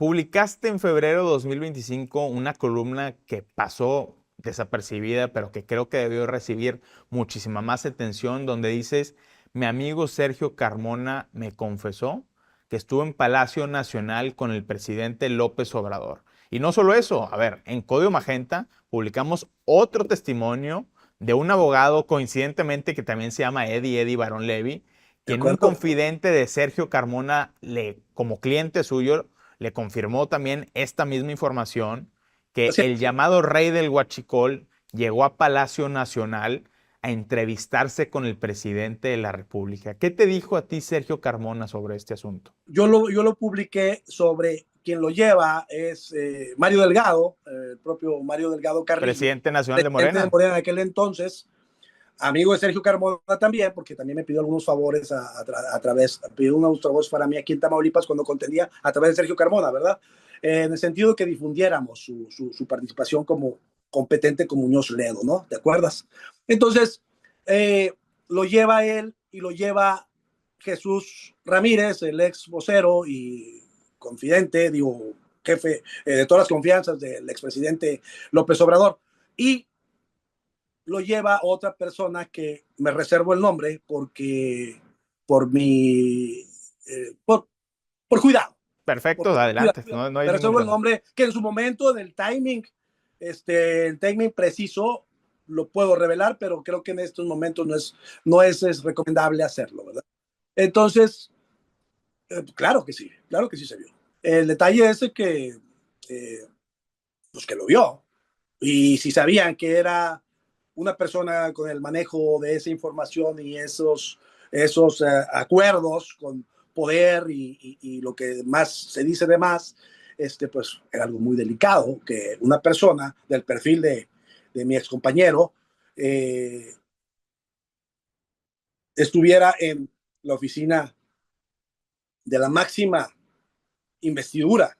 Publicaste en febrero de 2025 una columna que pasó desapercibida, pero que creo que debió recibir muchísima más atención, donde dices, mi amigo Sergio Carmona me confesó que estuvo en Palacio Nacional con el presidente López Obrador. Y no solo eso, a ver, en Código Magenta publicamos otro testimonio de un abogado, coincidentemente, que también se llama Eddie Barón Levy, ¿De quien un acuerdo? confidente de Sergio Carmona, como cliente suyo, le confirmó también esta misma información, que Así el es. llamado rey del Huachicol llegó a Palacio Nacional a entrevistarse con el presidente de la República. ¿Qué te dijo a ti Sergio Carmona sobre este asunto? Yo lo publiqué sobre quien lo lleva, es Mario Delgado, el propio Mario Delgado Carrillo, Presidente nacional de presidente de Morena. Morena en aquel entonces, amigo de Sergio Carmona también, porque también me pidió algunos favores pidió unos favores para mí aquí en Tamaulipas cuando contendía a través de Sergio Carmona, ¿verdad? En el sentido de que difundiéramos su participación como competente con Muñoz Ledo, ¿no? ¿Te acuerdas? Entonces, eh, lo lleva él y lo lleva Jesús Ramírez, el ex vocero y confidente, digo, jefe de todas las confianzas del expresidente López Obrador. Y lo lleva otra persona que me reservo el nombre porque por mi por cuidado, Perfecto, adelante, no hay me ningún reservo el tema. nombre que en su momento del timing, el timing preciso lo puedo revelar, pero creo que en estos momentos no es recomendable hacerlo, ¿verdad? Entonces, claro que sí se vio. El detalle es que, eh, pues que lo vio. Y si sabían que era una persona con el manejo de esa información y esos acuerdos con poder y lo que más se dice de más, pues era algo muy delicado que una persona del perfil de mi excompañero eh, estuviera en la oficina de la máxima investidura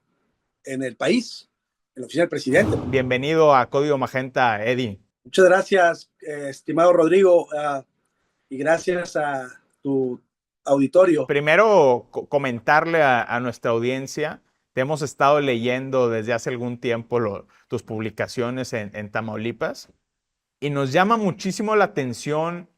en el país, en la oficina del presidente. Bienvenido a Código Magenta, Eddie. Muchas gracias, estimado Rodrigo, y gracias a tu auditorio. Primero, comentarle a nuestra audiencia, te hemos estado leyendo desde hace algún tiempo tus publicaciones en Tamaulipas y nos llama muchísimo la atención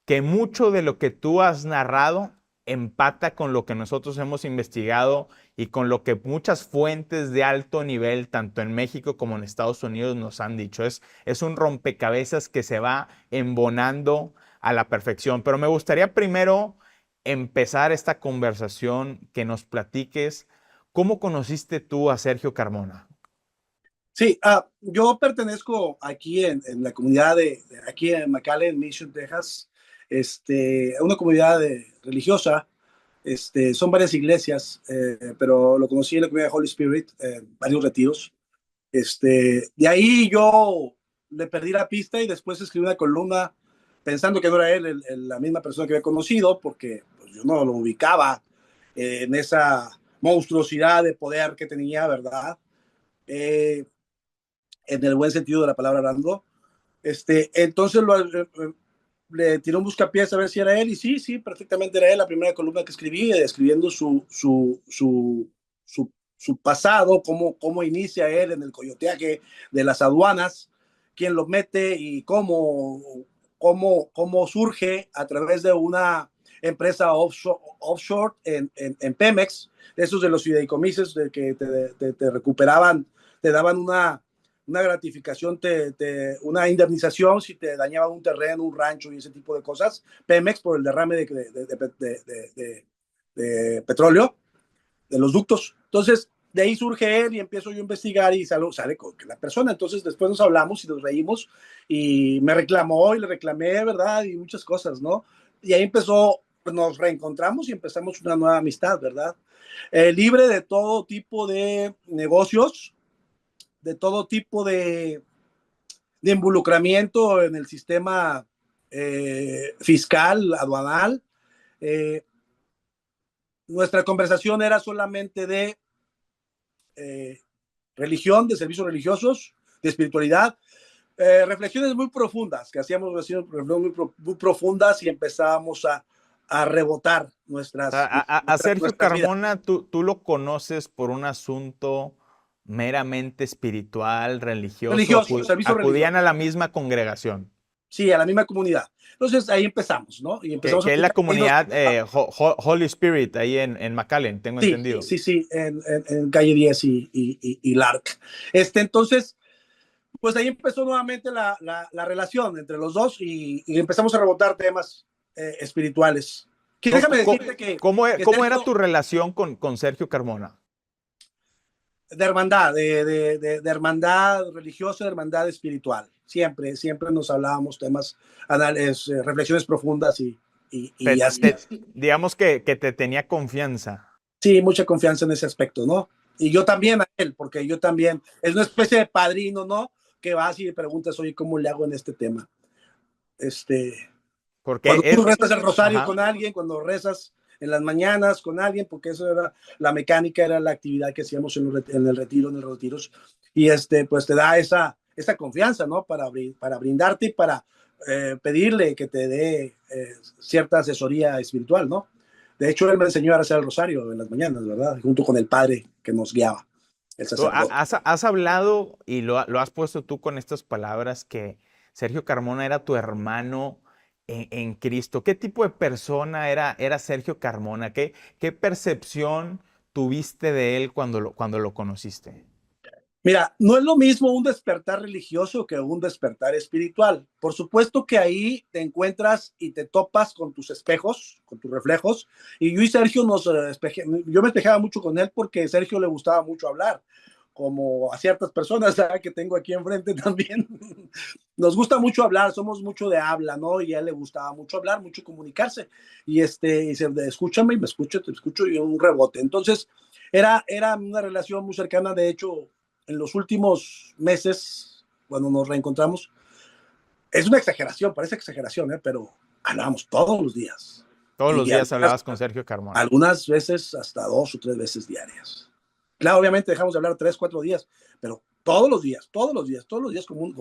que mucho de lo que tú has narrado empata con lo que nosotros hemos investigado y con lo que muchas fuentes de alto nivel, tanto en México como en Estados Unidos, nos han dicho. Es un rompecabezas que se va embonando a la perfección. Pero me gustaría primero empezar esta conversación, que nos platiques cómo conociste tú a Sergio Carmona. Sí, yo pertenezco aquí en la comunidad aquí en McAllen, Mission, Texas, a una comunidad religiosa. Son varias iglesias, pero lo conocí en la comunidad de Holy Spirit, varios retiros. De ahí yo le perdí la pista y después escribí una columna pensando que no era él la misma persona que había conocido, porque pues, yo no lo ubicaba en esa monstruosidad de poder que tenía, ¿verdad? Eh, en el buen sentido de la palabra hablando. Entonces le tiró un buscapiés a ver si era él, y sí, sí, perfectamente era él. La primera columna que escribí, describiendo su pasado, cómo inicia él en el coyoteaje de las aduanas, quién lo mete y cómo surge a través de una empresa offshore en Pemex, esos de los fideicomisos de que te recuperaban, te daban una gratificación, una indemnización si te dañaban un terreno, un rancho y ese tipo de cosas. Pemex por el derrame de petróleo, de los ductos. Entonces, de ahí surge él y empiezo yo a investigar y sale con la persona. Entonces, después nos hablamos y nos reímos y me reclamó y le reclamé, ¿verdad? Y muchas cosas, ¿no? Y ahí empezó, pues nos reencontramos y empezamos una nueva amistad, ¿verdad? Libre de todo tipo de negocios, de todo tipo de involucramiento en el sistema fiscal, aduanal. Eh, Nuestra conversación era solamente de eh, religión, de servicios religiosos, de espiritualidad, reflexiones muy profundas, que hacíamos reflexiones muy profundas y empezábamos a rebotar A Sergio nuestras vidas. Carmona, tú lo conoces por un asunto meramente espiritual, religioso, Religioso, servicio acudían religioso. a la misma congregación, Sí, a la misma comunidad. Entonces ahí empezamos, ¿no? Y empezamos a que es la platicar. Y nos, comunidad Holy Spirit ahí en McAllen, tengo sí, entendido. sí, sí, en calle 10 y Lark. Entonces, pues ahí empezó nuevamente la relación entre los dos y empezamos a rebotar temas espirituales. Que Co- déjame co- decirte que ¿Cómo era Sergio, tu relación con Sergio Carmona? de hermandad, de hermandad religiosa, de hermandad espiritual. Siempre, siempre nos hablábamos temas, reflexiones profundas y así. Digamos que te tenía confianza. Sí, mucha confianza en ese aspecto, ¿no? Y yo también a él, porque yo también, es una especie de padrino, ¿no? Que vas y le preguntas, oye, ¿cómo le hago en este tema? Este, Porque Cuando tú rezas el rosario ajá. con alguien, cuando rezas en las mañanas con alguien, porque eso era la mecánica, era la actividad que hacíamos en el retiro, en los retiros, y pues te da esa confianza, ¿no? Para brindarte y para pedirle que te dé cierta asesoría espiritual, ¿no? De hecho, él me enseñó a rezar el rosario en las mañanas, ¿verdad? Junto con el padre que nos guiaba, el sacerdote. Has hablado y lo has puesto tú con estas palabras que Sergio Carmona era tu hermano en Cristo. ¿Qué tipo de persona era Sergio Carmona? ¿Qué percepción tuviste de él cuando lo conociste? Mira, no es lo mismo un despertar religioso que un despertar espiritual. Por supuesto que ahí te encuentras y te topas con tus espejos, con tus reflejos. Y yo y Sergio yo me espejaba mucho con él porque a Sergio le gustaba mucho hablar, como a ciertas personas que tengo aquí enfrente también. Nos gusta mucho hablar, somos mucho de habla, ¿no? Y a él le gustaba mucho hablar, mucho comunicarse. Y dice, escúchame y me escucho, te escucho y un rebote. Entonces, era una relación muy cercana. De hecho, en los últimos meses, cuando nos reencontramos, es una exageración, parece exageración, pero hablábamos todos los días. Todos los Y días hablabas con Sergio Carmona. algunas veces hasta 2 o 3 veces diarias. Claro, obviamente dejamos de hablar 3, 4 días, pero todos los días, todos los días, todos los días, como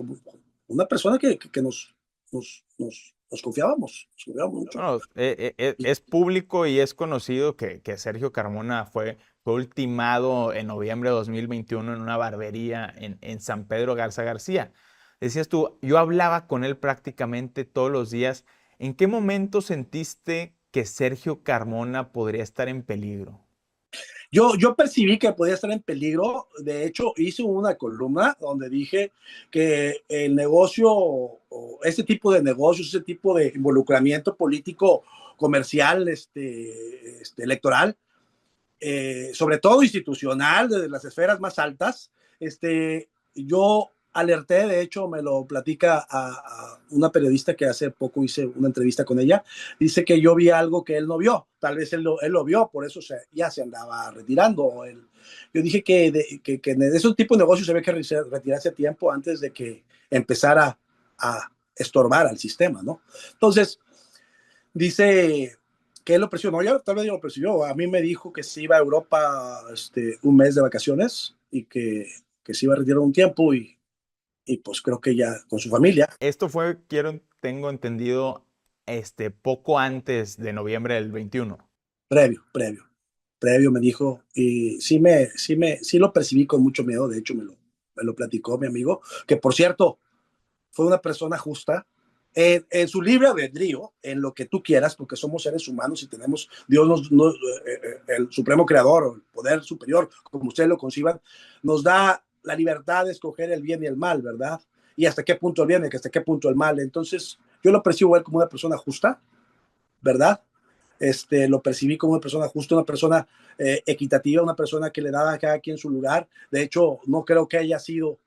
una persona que nos confiábamos, nos confiábamos mucho. Bueno, es público y es conocido que Sergio Carmona fue ultimado en noviembre de 2021 en una barbería en San Pedro Garza García. Decías tú, yo hablaba con él prácticamente todos los días. ¿En qué momento sentiste que Sergio Carmona podría estar en peligro? Yo percibí que podía estar en peligro. De hecho, hice una columna donde dije que el negocio, o ese tipo de negocios, ese tipo de involucramiento político, comercial, electoral, sobre todo institucional, desde las esferas más altas, yo alerté. De hecho me lo platica a una periodista que hace poco hice una entrevista con ella. Dice que yo vi algo que él no vio, tal vez él lo vio, por eso ya se andaba retirando. Yo dije que en ese tipo de negocios se ve que retirarse a tiempo antes de que empezara a estorbar al sistema, ¿no? Entonces, dice que él lo presionó, ya tal vez yo lo persiguió. A mí me dijo que se iba a Europa un mes de vacaciones y que se iba a retirar un tiempo y pues creo que ya con su familia. Esto fue, tengo entendido, poco antes de noviembre del 21. Previo me dijo. Y sí lo percibí con mucho miedo. De hecho me lo platicó mi amigo, que por cierto fue una persona justa en su libre albedrío, en lo que tú quieras, porque somos seres humanos y tenemos, Dios el supremo creador, o el poder superior, como ustedes lo conciban, nos da la libertad de escoger el bien y el mal, ¿verdad? Y hasta qué punto el bien y hasta qué punto el mal. Entonces, yo lo percibo él como una persona justa, ¿verdad? Lo percibí como una persona justa, una persona equitativa, una persona que le daba a cada quien su lugar. De hecho, no creo que haya sido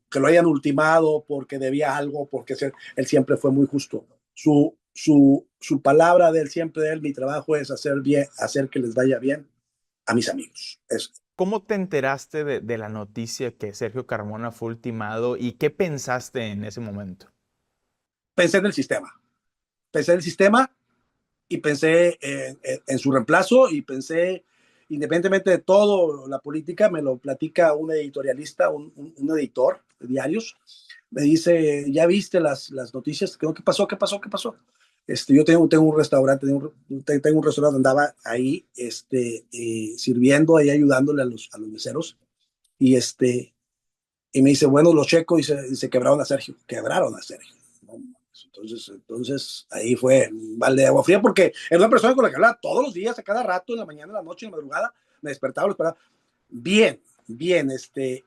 que lo hayan ultimado porque debía algo, porque él siempre fue muy justo. Su palabra de él, siempre de él, mi trabajo es hacer bien, hacer que les vaya bien a mis amigos. Eso. ¿Cómo te enteraste de la noticia que Sergio Carmona fue ultimado y qué pensaste en ese momento? Pensé en el sistema. Pensé en el sistema y pensé en su reemplazo y pensé, independientemente de todo, la política, me lo platica un editorialista, un editor de diarios, me dice, ¿ya viste las noticias? ¿Qué pasó? ¿Qué pasó? ¿Qué pasó? Yo tengo un restaurante, tengo un restaurante, andaba ahí sirviendo, ahí ayudándole a los meseros. Y, y me dice, bueno, lo checo y se quebraron a Sergio. Quebraron a Sergio. ¿No? Entonces ahí fue un balde de agua fría porque era una persona con la que hablaba todos los días, a cada rato, en la mañana, en la noche, en la madrugada. Me despertaba, lo esperaba. Bien, bien,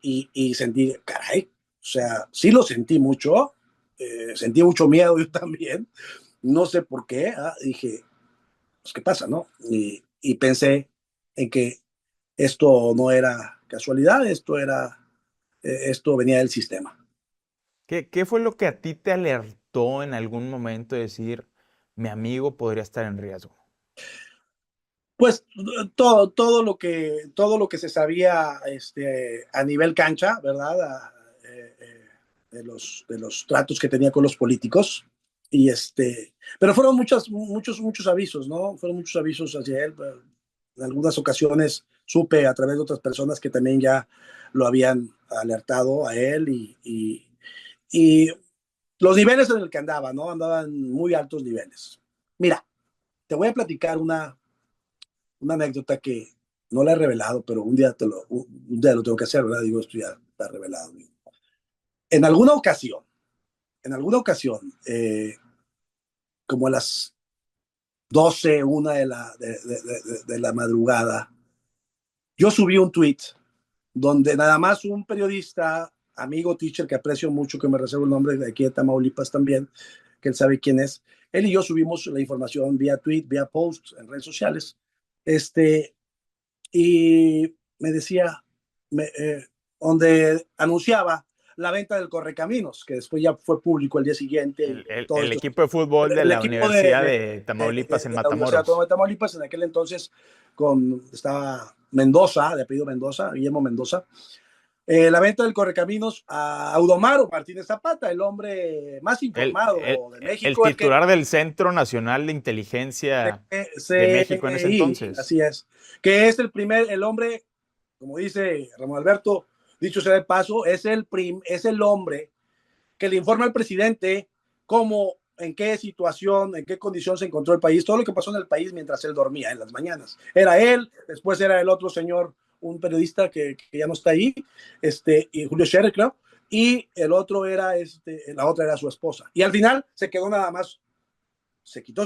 y sentí, caray, o sea, sí lo sentí mucho, sentí mucho miedo yo también, no sé por qué, dije, pues, ¿qué pasa, no? Y pensé en que esto no era casualidad, esto venía del sistema. ¿Qué fue lo que a ti te alertó en algún momento de decir, mi amigo podría estar en riesgo? Pues todo lo que se sabía a nivel cancha, ¿verdad? De los tratos que tenía con los políticos. Y pero fueron muchos avisos, ¿no? Fueron muchos avisos hacia él. En algunas ocasiones supe a través de otras personas que también ya lo habían alertado a él y los niveles en el que andaba, ¿no? Andaban muy altos niveles. Mira, te voy a platicar una anécdota que no la he revelado, pero un día lo tengo que hacer, ¿verdad? Digo, esto ya está revelado. En alguna ocasión, como a las 12 una de la madrugada, yo subí un tweet donde nada más un periodista, amigo, teacher, que aprecio mucho, que me reservo el nombre de aquí de Tamaulipas también, que él sabe quién es, él y yo subimos la información vía tweet, vía post en redes sociales. Este, y me decía, donde anunciaba la venta del Correcaminos, que después ya fue público el día siguiente y todo El esto. equipo de fútbol de El la equipo Universidad de Tamaulipas en de la Universidad Autónoma Matamoros. de Tamaulipas, en aquel entonces estaba Mendoza, de apellido Mendoza, Guillermo Mendoza, la venta del Correcaminos a Audomaro Martínez Zapata, el hombre más informado de El México, el que titular del Centro Nacional de Inteligencia de México en ese CNI, entonces. así es, que es el hombre, como dice Ramón Alberto, dicho sea de paso, es el hombre que le informa al presidente cómo, en qué situación, en qué condición se encontró el país, todo lo que pasó en el país mientras él dormía en las mañanas. Era él, después era el otro señor, un periodista que ya no está ahí, y Julio Scherer, creo, y el otro era, la otra era su esposa. Y al final se quedó nada más,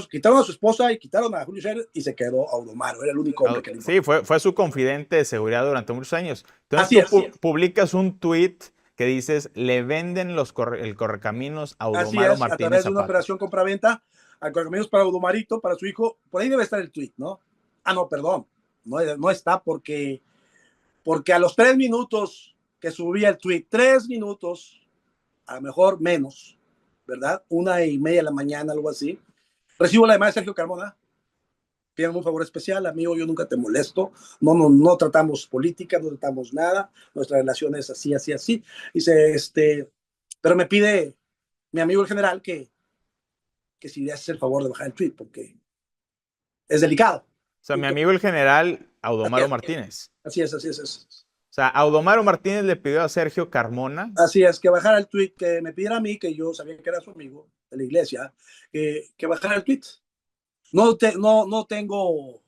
quitaron a su esposa y quitaron a Julio Scherer y se quedó Audomaro, era el único hombre que le Sí, importaba. fue su confidente de seguridad durante muchos años. Entonces Así tú es. publicas un tweet que dices, le venden el correcaminos a Así Audomaro es, a Martínez través de una Zapata. operación compraventa a Correcaminos para Udomarito, para su hijo. Por ahí debe estar el tweet, ¿no? No, perdón. No está porque a los 3 minutos que subía el tweet, 3 minutos, a lo mejor menos, ¿verdad? 1:30 de la mañana, algo así. Recibo la llamada de Sergio Carmona. Pídame un favor especial, amigo, yo nunca te molesto. No tratamos política, no tratamos nada. Nuestra relación es así, así, así. Dice, pero me pide mi amigo el general que si le haces el favor de bajar el tweet, porque es delicado. O sea, Y mi que, amigo el general así Audomaro es, Martínez. así es. O sea, Audomaro Martínez le pidió a Sergio Carmona. Así es, que bajara el tweet, que me pidiera a mí, que yo sabía que era su amigo de la iglesia, que bajara el tweet. No tengo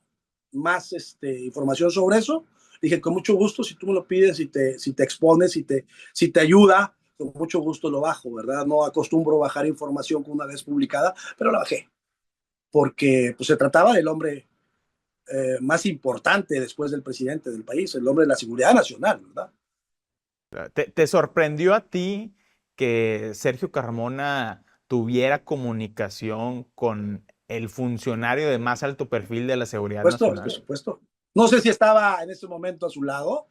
más información sobre eso. Dije, con mucho gusto, si tú me lo pides, si te expones, si te ayuda, con mucho gusto lo bajo, ¿verdad? No acostumbro bajar información una vez publicada, pero la bajé, porque pues, se trataba del hombre más importante después del presidente del país, el hombre de la seguridad nacional, ¿verdad? ¿Te sorprendió a ti que Sergio Carmona tuviera comunicación con el funcionario de más alto perfil de la seguridad Por nacional? supuesto. No sé si estaba en ese momento a su lado,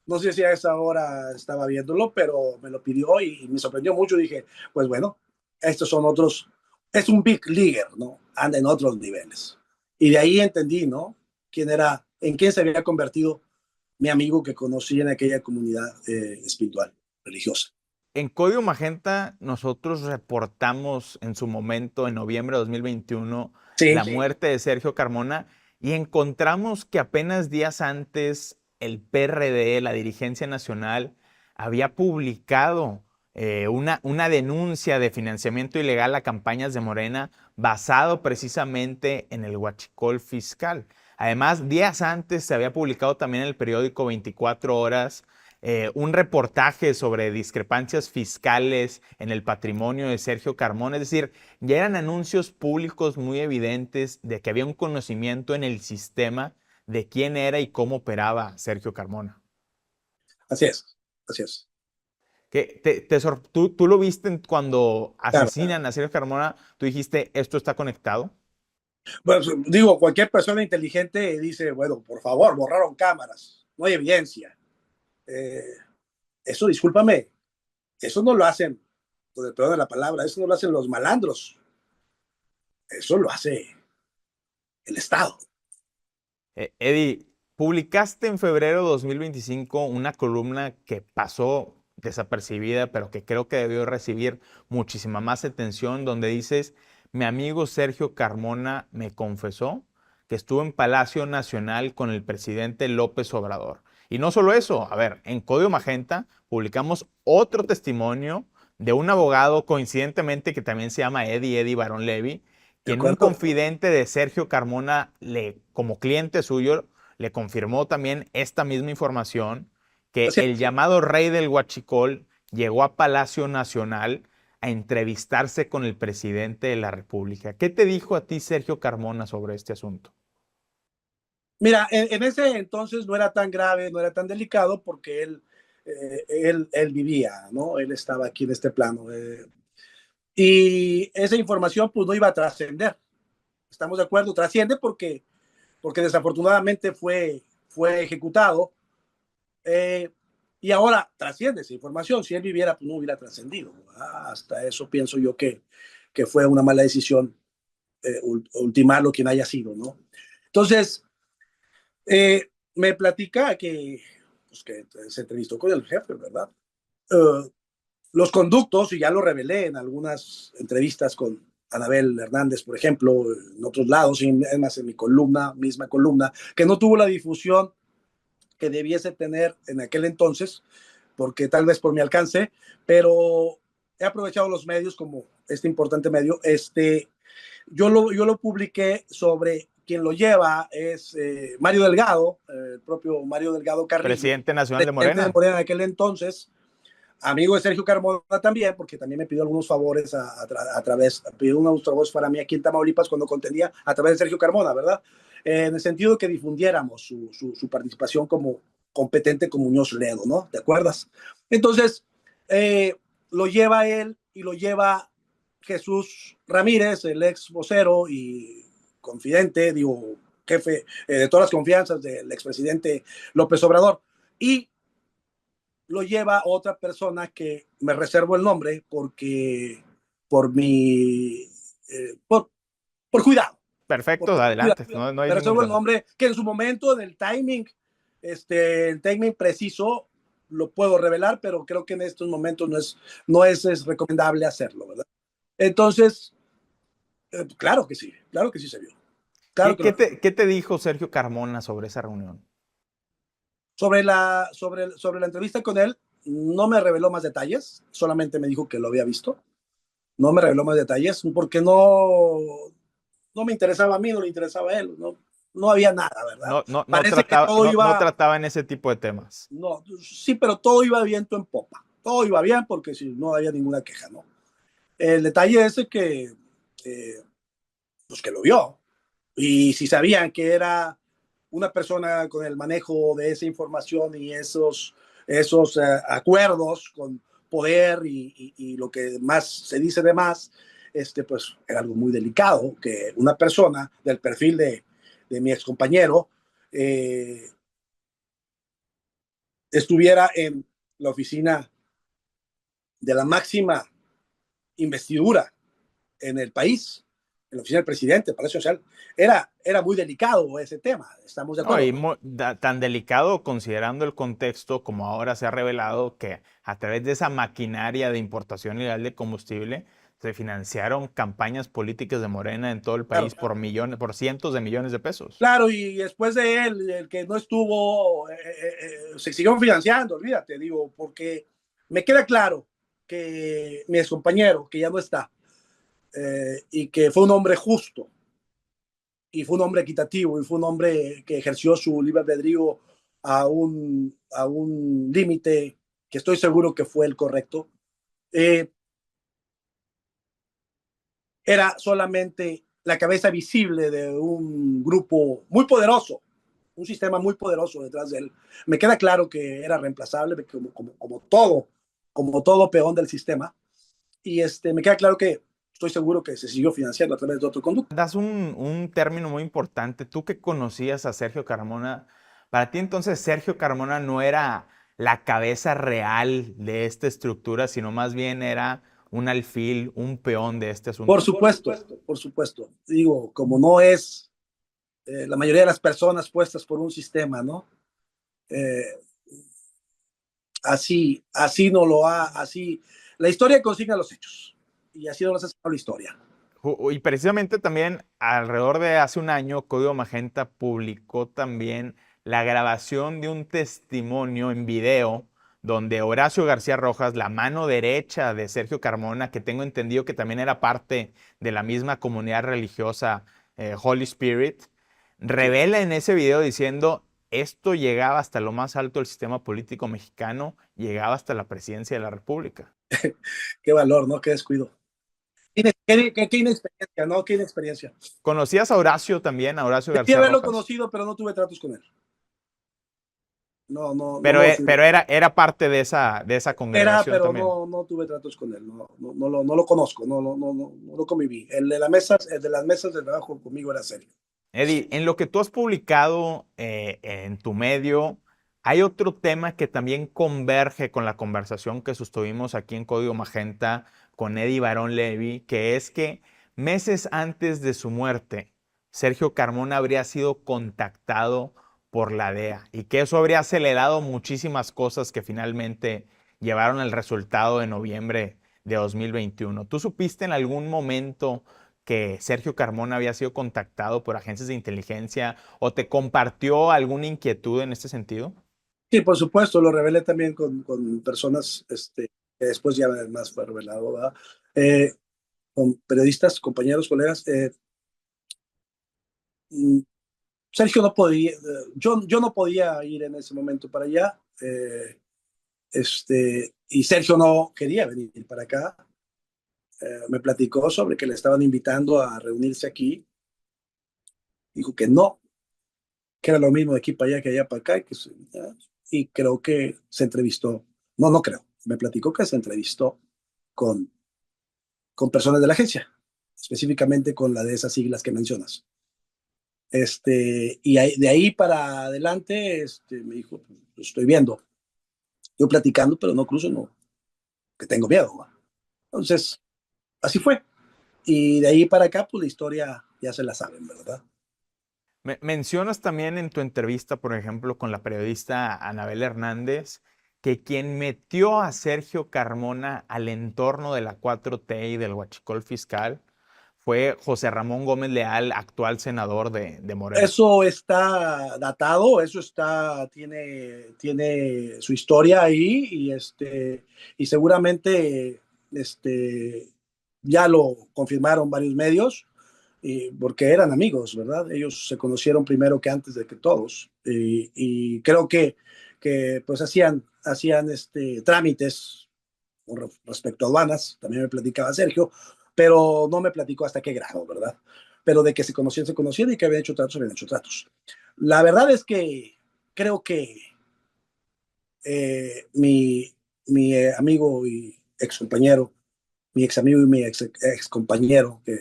no sé si a esa hora estaba viéndolo, pero me lo pidió y me sorprendió mucho. Dije, pues bueno, estos son otros, es un big leaguer, ¿no? Anda en otros niveles. Y de ahí entendí, ¿no? En quién se había convertido mi amigo que conocí en aquella comunidad espiritual, religiosa. En Código Magenta nosotros reportamos en su momento, en noviembre de 2021, Sí, la muerte de Sergio Carmona y encontramos que apenas días antes el PRD, la dirigencia nacional, había publicado una denuncia de financiamiento ilegal a campañas de Morena basado precisamente en el huachicol fiscal. Además, días antes se había publicado también en el periódico 24 Horas un reportaje sobre discrepancias fiscales en el patrimonio de Sergio Carmona. Es decir, ya eran anuncios públicos muy evidentes de que había un conocimiento en el sistema de quién era y cómo operaba Sergio Carmona. Así es, así es. ¿Tú lo viste cuando Claro. asesinan a Sergio Carmona? Tú dijiste, ¿esto está conectado? Pues, digo, cualquier persona inteligente dice, bueno, por favor, borraron cámaras, no hay evidencia. Eh, Eso, discúlpame, eso no lo hacen, con el perdón de la palabra, eso no lo hacen los malandros, eso lo hace el Estado. Eddie, publicaste en febrero de 2025 una columna que pasó desapercibida, pero que creo que debió recibir muchísima más atención, donde dices, mi amigo Sergio Carmona me confesó que estuvo en Palacio Nacional con el presidente López Obrador. Y no solo eso, a ver, en Código Magenta publicamos otro testimonio de un abogado, coincidentemente, que también se llama Eddie Barón Levy, ¿De quien un acuerdo? confidente de Sergio Carmona, como cliente suyo, le confirmó también esta misma información, que Así el es. llamado rey del Huachicol llegó a Palacio Nacional a entrevistarse con el presidente de la República. ¿Qué te dijo a ti Sergio Carmona sobre este asunto? Mira, en ese entonces no era tan grave, no era tan delicado porque él vivía, ¿no? Él estaba aquí en este plano. Y esa información pues no iba a trascender. ¿Estamos de acuerdo? Trasciende porque desafortunadamente fue ejecutado. Eh, y ahora trasciende esa información. Si él viviera, pues no hubiera trascendido. Hasta eso pienso yo que fue una mala decisión ultimarlo quien haya sido, ¿no? Entonces, me platica pues que se entrevistó con el jefe, ¿verdad? Los conductos, y ya lo revelé en algunas entrevistas con Anabel Hernández, por ejemplo, en otros lados, y además en mi columna, misma columna, que no tuvo la difusión que debiese tener en aquel entonces, porque tal vez por mi alcance, pero he aprovechado los medios como este importante medio. Yo lo publiqué sobre quien lo lleva, es Mario Delgado, el propio Mario Delgado Carrillo, Presidente nacional de presidente de Morena. Morena en aquel entonces, amigo de Sergio Carmona también, porque también me pidió algunos favores pidió unos favores para mí aquí en Tamaulipas cuando contendía a través de Sergio Carmona, ¿verdad? En el sentido de que difundiéramos su participación como competente con Muñoz Ledo, ¿no? ¿Te acuerdas? Entonces, lo lleva él y lo lleva Jesús Ramírez, el ex vocero y confidente, digo, jefe de todas las confianzas del expresidente López Obrador. Y lo lleva otra persona que me reservo el nombre porque por mi por, por cuidado, Perfecto, cuidado, adelante, no hay me ningún reservo el tema. nombre que en su momento del timing, el timing preciso lo puedo revelar, pero creo que en estos momentos es recomendable hacerlo, ¿verdad? Entonces, claro que sí se vio. Claro ¿Qué, que qué lo, te, qué te dijo Sergio Carmona sobre esa reunión? sobre la entrevista con él, no me reveló más detalles, solamente me dijo que lo había visto. No me reveló más detalles porque no me interesaba a mí, no le interesaba a él, no había nada, ¿verdad? No, no, no Parece que trataba, todo no, no iba, trataba en ese tipo de temas. no, sí, pero todo iba viento en popa, todo iba bien porque si no había ninguna queja, ¿no? El detalle es que, eh, pues que lo vio, y si sabían que era una persona con el manejo de esa información y esos acuerdos con poder y lo que más se dice de más, pues era algo muy delicado que una persona del perfil de mi excompañero estuviera en la oficina de la máxima investidura en el país, en la oficina del presidente, el Palacio Social. Era muy delicado ese tema, ¿estamos de No, acuerdo? y tan delicado considerando el contexto como ahora se ha revelado que a través de esa maquinaria de importación ilegal de combustible se financiaron campañas políticas de Morena en todo el Claro, país por millones, por cientos de millones de pesos. claro, y después de él, el que no estuvo, se siguió financiando, olvídate, digo, porque me queda claro que mi excompañero, que ya no está, y que fue un hombre justo, y fue un hombre equitativo, y fue un hombre que ejerció su libre albedrío a un límite que estoy seguro que fue el correcto, eh, era solamente la cabeza visible de un grupo muy poderoso, un sistema muy poderoso detrás de él. Me queda claro que era reemplazable como todo peón del sistema. Y me queda claro que estoy seguro que se siguió financiando a través de otro conducto. Das un término muy importante. Tú que conocías a Sergio Carmona, para ti entonces Sergio Carmona no era la cabeza real de esta estructura, sino más bien era un alfil, un peón de este Por asunto. supuesto, por supuesto. Digo, como no es la mayoría de las personas puestas por un sistema, ¿no? Eh, así no lo ha, así. La historia consigna los hechos. Y así no lo hace la historia. Y precisamente también alrededor de hace un año, Código Magenta publicó también la grabación de un testimonio en video donde Horacio García Rojas, la mano derecha de Sergio Carmona, que tengo entendido que también era parte de la misma comunidad religiosa Holy Spirit, Sí. revela en ese video diciendo, esto llegaba hasta lo más alto del sistema político mexicano, llegaba hasta la presidencia de la República. Qué valor, ¿no? Qué descuido. Qué inexperiencia, ¿no? Qué inexperiencia. ¿Conocías a Horacio también, a Horacio Debí García haberlo Rojas? conocido, pero no tuve tratos con él. No, no, no Pero, lo pero firmé. era parte de esa Era, congregación pero también. no, no tuve tratos con él. No lo conozco, no lo conviví. El de las mesas de trabajo conmigo era serio. Eddie, en lo que tú has publicado en tu medio, hay otro tema que también converge con la conversación que sostuvimos aquí en Código Magenta con Eddie Barón Levy, que es que meses antes de su muerte, Sergio Carmona habría sido contactado por la DEA y que eso habría acelerado muchísimas cosas que finalmente llevaron al resultado de noviembre de 2021. ¿Tú supiste en algún momento que Sergio Carmona había sido contactado por agencias de inteligencia o te compartió alguna inquietud en este sentido? Sí, por supuesto, lo revelé también con personas, que después ya más fue revelado, ¿verdad? Eh, con periodistas, compañeros, colegas. Mm, Sergio no podía, yo no podía ir en ese momento para allá, y Sergio no quería venir para acá. Me platicó sobre que le estaban invitando a reunirse aquí, dijo que no, que era lo mismo de aquí para allá que allá para acá, y creo que se entrevistó, no creo, me platicó que se entrevistó con, con personas de la agencia, específicamente con la de esas siglas que mencionas. De ahí para adelante, me dijo, pues, lo estoy viendo, yo platicando, pero no cruzo, no, que tengo miedo, ¿va? Entonces, así fue. Y de ahí para acá, pues la historia ya se la saben, ¿verdad? Mencionas también en tu entrevista, por ejemplo, con la periodista Anabel Hernández, que quien metió a Sergio Carmona al entorno de la 4T y del huachicol fiscal fue José Ramón Gómez Leal, actual senador de Morena. Eso está datado, tiene su historia ahí y seguramente ya lo confirmaron varios medios, porque eran amigos, ¿verdad? Ellos se conocieron primero que antes de que todos y creo que pues hacían trámites con respecto a aduanas, también me platicaba Sergio, pero no me platicó hasta qué grado, ¿verdad? Pero de que se conocían y que habían hecho tratos. La verdad es que creo que mi, mi amigo y ex compañero, mi ex amigo y mi ex compañero, que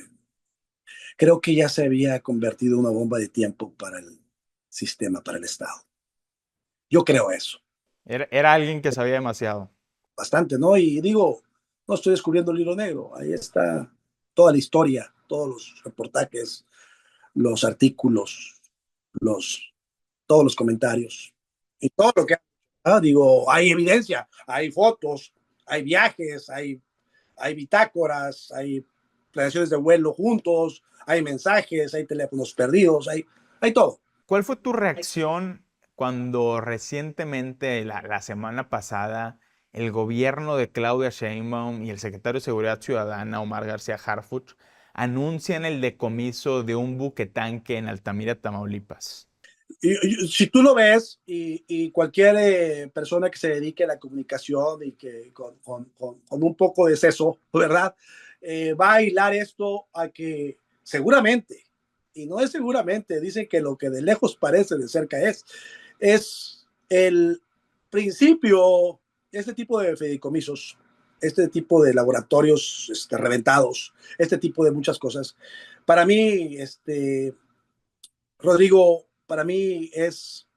creo que ya se había convertido en una bomba de tiempo para el sistema, para el Estado. Yo creo eso, Era alguien que sabía demasiado. bastante, ¿no? Y digo, no estoy descubriendo el hilo negro, ahí está toda la historia, todos los reportajes, los artículos, los, todos los comentarios y todo lo que digo, hay evidencia, hay fotos, hay viajes, hay bitácoras, hay planeaciones de vuelo juntos, hay mensajes, hay teléfonos perdidos, hay todo. ¿Cuál fue tu reacción cuando recientemente, la semana pasada, el gobierno de Claudia Sheinbaum y el secretario de Seguridad Ciudadana, Omar García Harfuch, anuncian el decomiso de un buquetanque en Altamira, Tamaulipas. Si tú lo ves y cualquier persona que se dedique a la comunicación y que con un poco de seso, ¿verdad? Va a hilar esto a que seguramente, y no es seguramente, dicen que lo que de lejos parece, de cerca es el principio, este tipo de fideicomisos, este tipo de laboratorios reventados, este tipo de muchas cosas. Para mí, Rodrigo, para mí es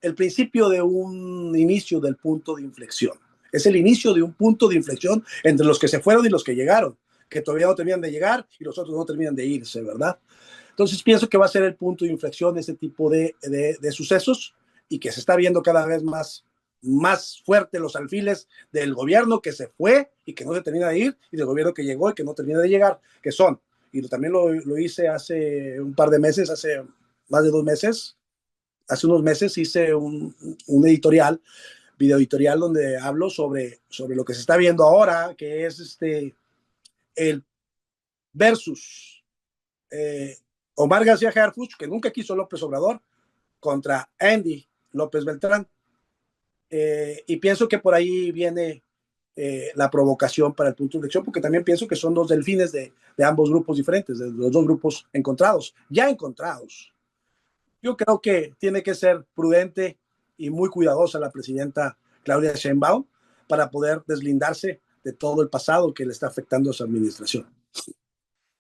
el principio de un inicio del punto de inflexión. Es el inicio de un punto de inflexión entre los que se fueron y los que llegaron, que todavía no terminan de llegar y los otros no terminan de irse, ¿verdad? Entonces pienso que va a ser el punto de inflexión ese tipo de sucesos y que se está viendo cada vez más fuerte los alfiles del gobierno que se fue y que no se termina de ir y del gobierno que llegó y que no termina de llegar, que son, y también lo hice hace un par de meses, hace más de 2 meses, hace unos meses hice un editorial, video editorial donde hablo sobre lo que se está viendo ahora, que es el versus Omar García Harfuch, que nunca quiso López Obrador, contra Andy López Beltrán. Y pienso que por ahí viene la provocación para el punto de inflexión, porque también pienso que son dos delfines de ambos grupos diferentes, de los dos grupos encontrados, ya encontrados. Yo creo que tiene que ser prudente y muy cuidadosa la presidenta Claudia Sheinbaum para poder deslindarse de todo el pasado que le está afectando a su administración.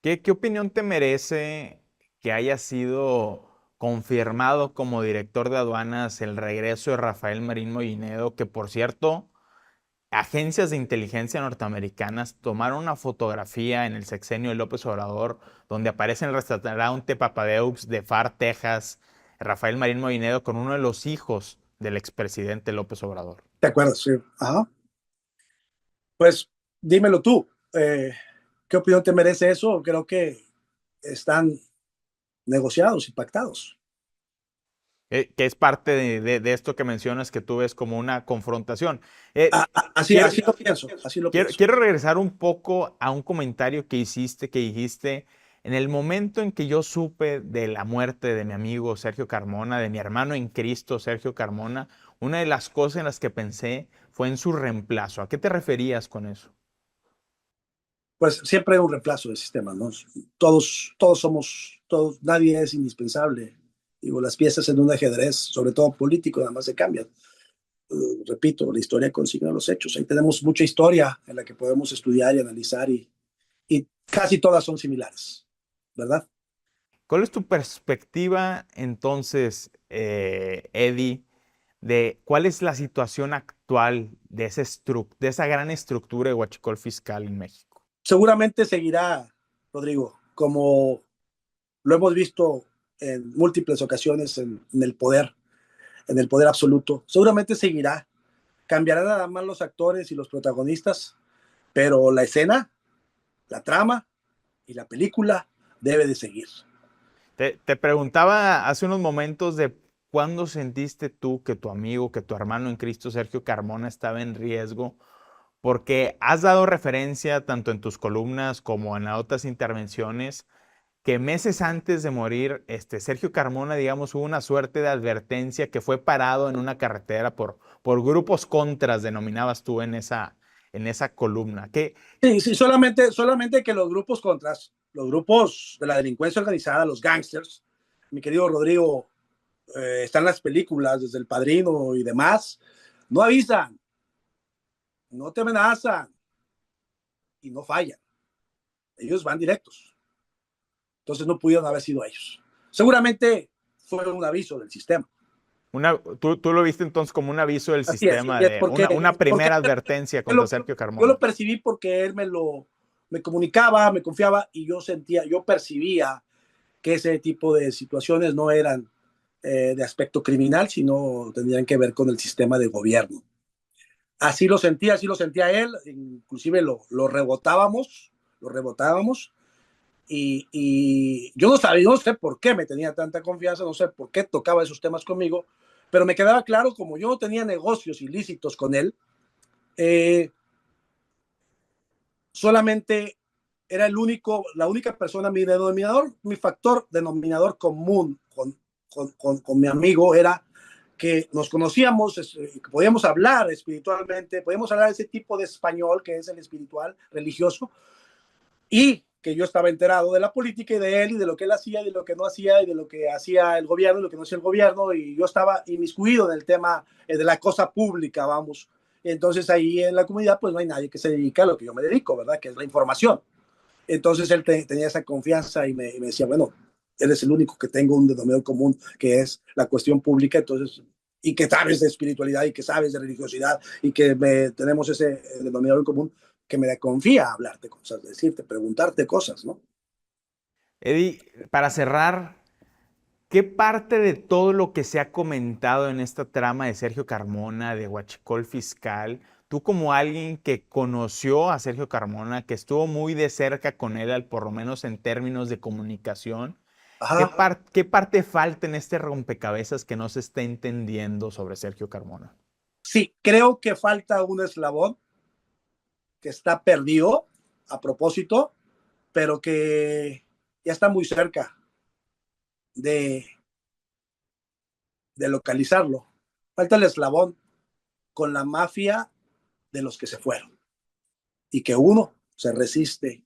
¿Qué opinión te merece que haya sido confirmado como director de aduanas el regreso de Rafael Marín Mollinedo, que por cierto, agencias de inteligencia norteamericanas tomaron una fotografía en el sexenio de López Obrador donde aparece en el restaurante Papadeux de Far, Texas, Rafael Marín Mollinedo con uno de los hijos del expresidente López Obrador? ¿Te acuerdas? Sí. Ajá. Pues dímelo tú. ¿Qué opinión te merece eso? Creo que están negociados y pactados. Que es parte de esto que mencionas que tú ves como una confrontación. Eh, Así, quiero, así lo pienso, así lo quiero, pienso. quiero regresar un poco a un comentario que dijiste, en el momento en que yo supe de la muerte de mi amigo Sergio Carmona, de mi hermano en Cristo, Sergio Carmona, una de las cosas en las que pensé fue en su reemplazo. ¿A qué te referías con eso? Pues siempre hay un reemplazo del sistema, ¿no? Nadie es indispensable. Digo, las piezas en un ajedrez, sobre todo político, nada más se cambian. Repito, la historia consigna los hechos. Ahí tenemos mucha historia en la que podemos estudiar y analizar y casi todas son similares, ¿verdad? ¿Cuál es tu perspectiva entonces, Eddie, de cuál es la situación actual de esa gran estructura de huachicol fiscal en México? Seguramente seguirá, Rodrigo, como lo hemos visto en múltiples ocasiones en el poder absoluto. Seguramente seguirá. Cambiarán nada más los actores y los protagonistas, pero la escena, la trama y la película debe de seguir. Te preguntaba hace unos momentos de cuándo sentiste tú que tu amigo, que tu hermano en Cristo, Sergio Carmona, estaba en riesgo, porque has dado referencia tanto en tus columnas como en otras intervenciones que meses antes de morir, Sergio Carmona, digamos, hubo una suerte de advertencia que fue parado en una carretera por grupos contras, denominabas tú en esa columna. Sí, sí, solamente que los grupos contras, los grupos de la delincuencia organizada, los gangsters, mi querido Rodrigo, están las películas, desde El Padrino y demás, no avisan, no te amenazan y no fallan. Ellos van directos. Entonces no pudieron haber sido ellos. Seguramente fue un aviso del sistema. Tú lo viste entonces como un aviso del Así sistema es, de porque, una porque primera advertencia yo, contra lo, Sergio yo Carmona. lo percibí porque él me comunicaba, me confiaba y yo percibía que ese tipo de situaciones no eran de aspecto criminal, sino tendrían que ver con el sistema de gobierno. Así lo sentía él, inclusive lo rebotábamos y yo no sabía, no sé por qué me tenía tanta confianza, no sé por qué tocaba esos temas conmigo, pero me quedaba claro, como yo no tenía negocios ilícitos con él, Eh, Solamente era la única persona, mi factor denominador común con mi amigo era que nos conocíamos, que podíamos hablar espiritualmente, podíamos hablar ese tipo de español que es el espiritual, religioso, y que yo estaba enterado de la política y de él y de lo que él hacía y de lo que no hacía y de lo que hacía el gobierno y lo que no hacía el gobierno, y yo estaba inmiscuido en el tema de la cosa pública, vamos. Entonces ahí en la comunidad pues no hay nadie que se dedique a lo que yo me dedico, ¿verdad? Que es la información. Entonces él tenía esa confianza y me decía, bueno, él es el único que tengo un denominador común, que es la cuestión pública, entonces, y que sabes de espiritualidad y que sabes de religiosidad y que tenemos ese denominador común, que me confía hablarte cosas, decirte, preguntarte cosas, ¿no? Eddie, para cerrar, ¿qué parte de todo lo que se ha comentado en esta trama de Sergio Carmona, de Huachicol Fiscal, tú como alguien que conoció a Sergio Carmona, que estuvo muy de cerca con él, por lo menos en términos de comunicación, Ajá. ¿qué parte falta en este rompecabezas que no se está entendiendo sobre Sergio Carmona? Sí, creo que falta un eslabón que está perdido a propósito, pero que ya está muy cerca de, de localizarlo. Falta el eslabón con la mafia de los que se fueron y que uno se resiste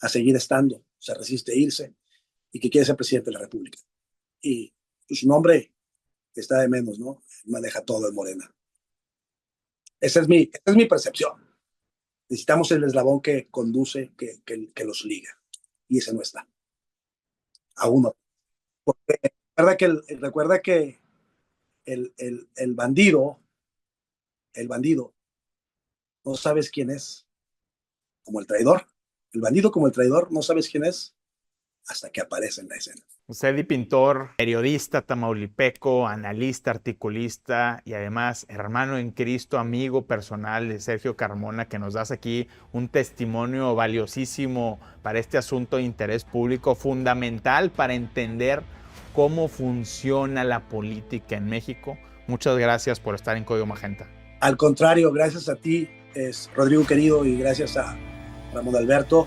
a seguir estando, se resiste a irse y que quiere ser presidente de la República. Y su nombre está de menos, ¿no? Maneja todo en Morena. Esa es mi percepción. Necesitamos el eslabón que conduce, que los liga. Y ese no está. Aún no. Recuerda que el bandido, no sabes quién es, como el traidor. El bandido como el traidor, no sabes quién es hasta que aparece en la escena. Eddie Pintor, periodista tamaulipeco, analista, articulista y además hermano en Cristo, amigo personal de Sergio Carmona, que nos das aquí un testimonio valiosísimo para este asunto de interés público, fundamental para entender cómo funciona la política en México. Muchas gracias por estar en Código Magenta. Al contrario, gracias a ti, Rodrigo querido, y gracias a Ramón Alberto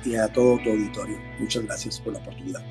y a todo tu auditorio. Muchas gracias por la oportunidad.